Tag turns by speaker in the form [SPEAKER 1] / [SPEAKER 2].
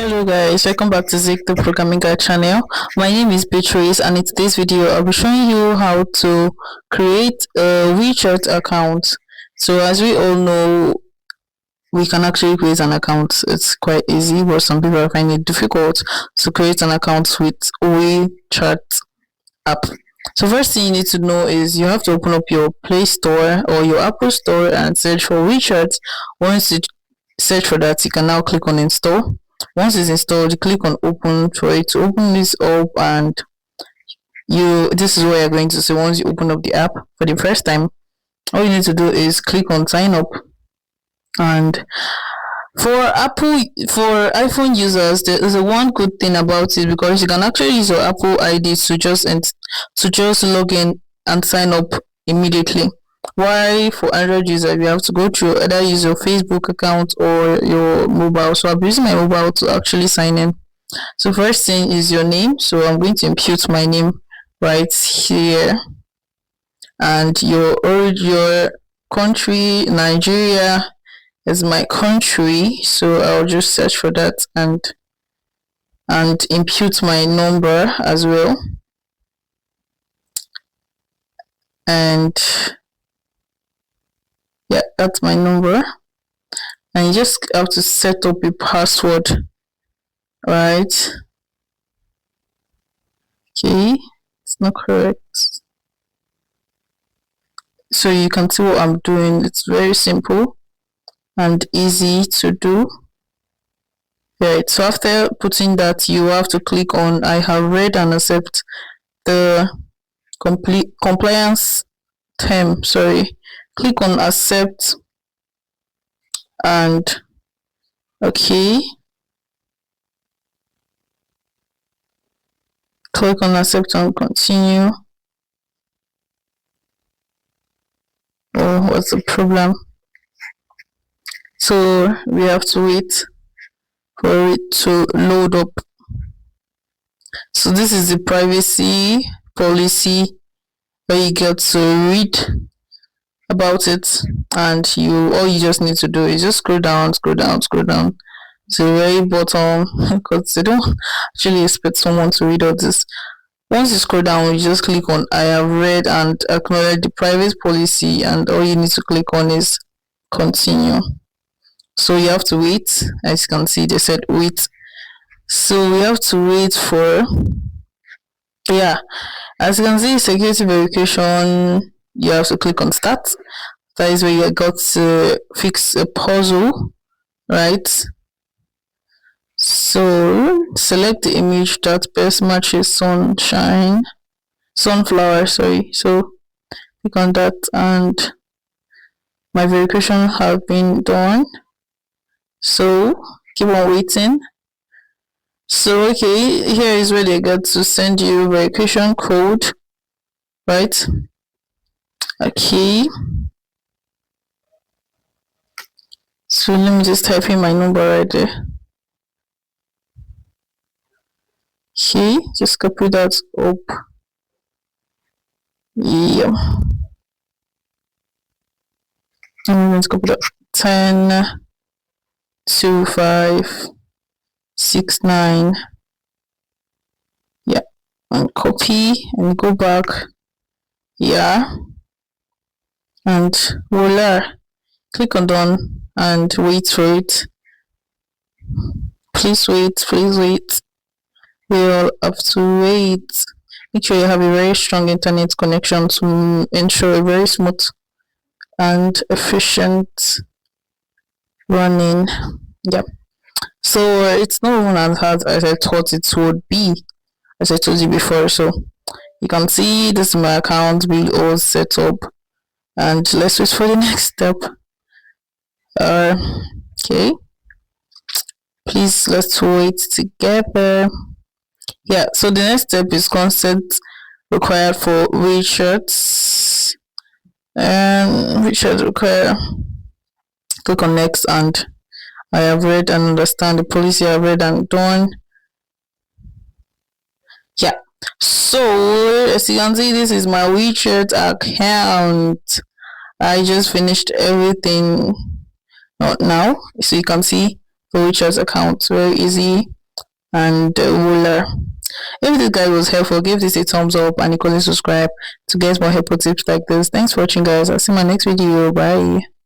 [SPEAKER 1] Hello guys, welcome back to Zik the Programming Guide channel. My name is Beatrice and in today's video I'll be showing you how to create a WeChat account. So as we all know, we can actually create an account. It's quite easy, but some people find it difficult to create an account with WeChat app. So first thing you need to know is you have to open up your Play Store or your Apple Store and search for WeChat. Once you search for that, you can now click on install. Once it's installed, click on open for it to open this up, and this is what you're going to see once you open up the app for the first time. All you need to do is click on sign up. And for iPhone users, there is a one good thing about it, because you can actually use your Apple ID to just log in and sign up immediately. Why for Android users you have to go through either use your Facebook account or your mobile. So I'm using my mobile to actually sign in. So first thing is your name. So I'm going to impute my name right here, and your country, Nigeria is my country, so I'll just search for that and impute my number as well. And yeah, that's my number, and you just have to set up a password, right? Okay, it's not correct, so you can see what I'm doing. It's very simple and easy to do. Right, so after putting that, you have to click on I have read and accept the compliance term. Click on accept and okay. Click on accept and continue. Oh, what's the problem? So we have to wait for it to load up. So this is the privacy policy where you get to read about it, and all you just need to do is just scroll down to the very bottom, because they don't actually expect someone to read all this. Once you scroll down, you just click on I have read and acknowledge the private policy, and all you need to click on is continue. So you have to wait. As you can see, they said wait, so we have to wait for, yeah, as you can see, security verification. You have to click on start. That is where you got to fix a puzzle, right? So select the image that best matches sunflower, so click on that, and my verification have been done, so keep on waiting. So okay, here is where they get to send you verification code, right? Okay, so let me just type in my number right there. Okay, just copy that up. Yeah, I'm going to copy that 102569. Yeah, and copy and go back. Yeah, and voila, click on done and wait for it. Please wait. We all have to wait. Make sure you have a very strong internet connection to ensure a very smooth and efficient running. Yeah, so it's not even as hard as I thought it would be, as I told you before. So you can see this is my account being all set up, and let's wait for the next step. Okay, please, let's wait together. Yeah, so the next step is consent required for WeChat, and WeChat require. Click on next, and I have read and understand the policy. I have read and done. Yeah, so as you can see, this is my WeChat account. I just finished everything. Not now, so you can see the WeChat account very easy. and ruler. If this guide was helpful, give this a thumbs up and equally subscribe to get more helpful tips like this. Thanks for watching, guys. I'll see you in my next video. Bye.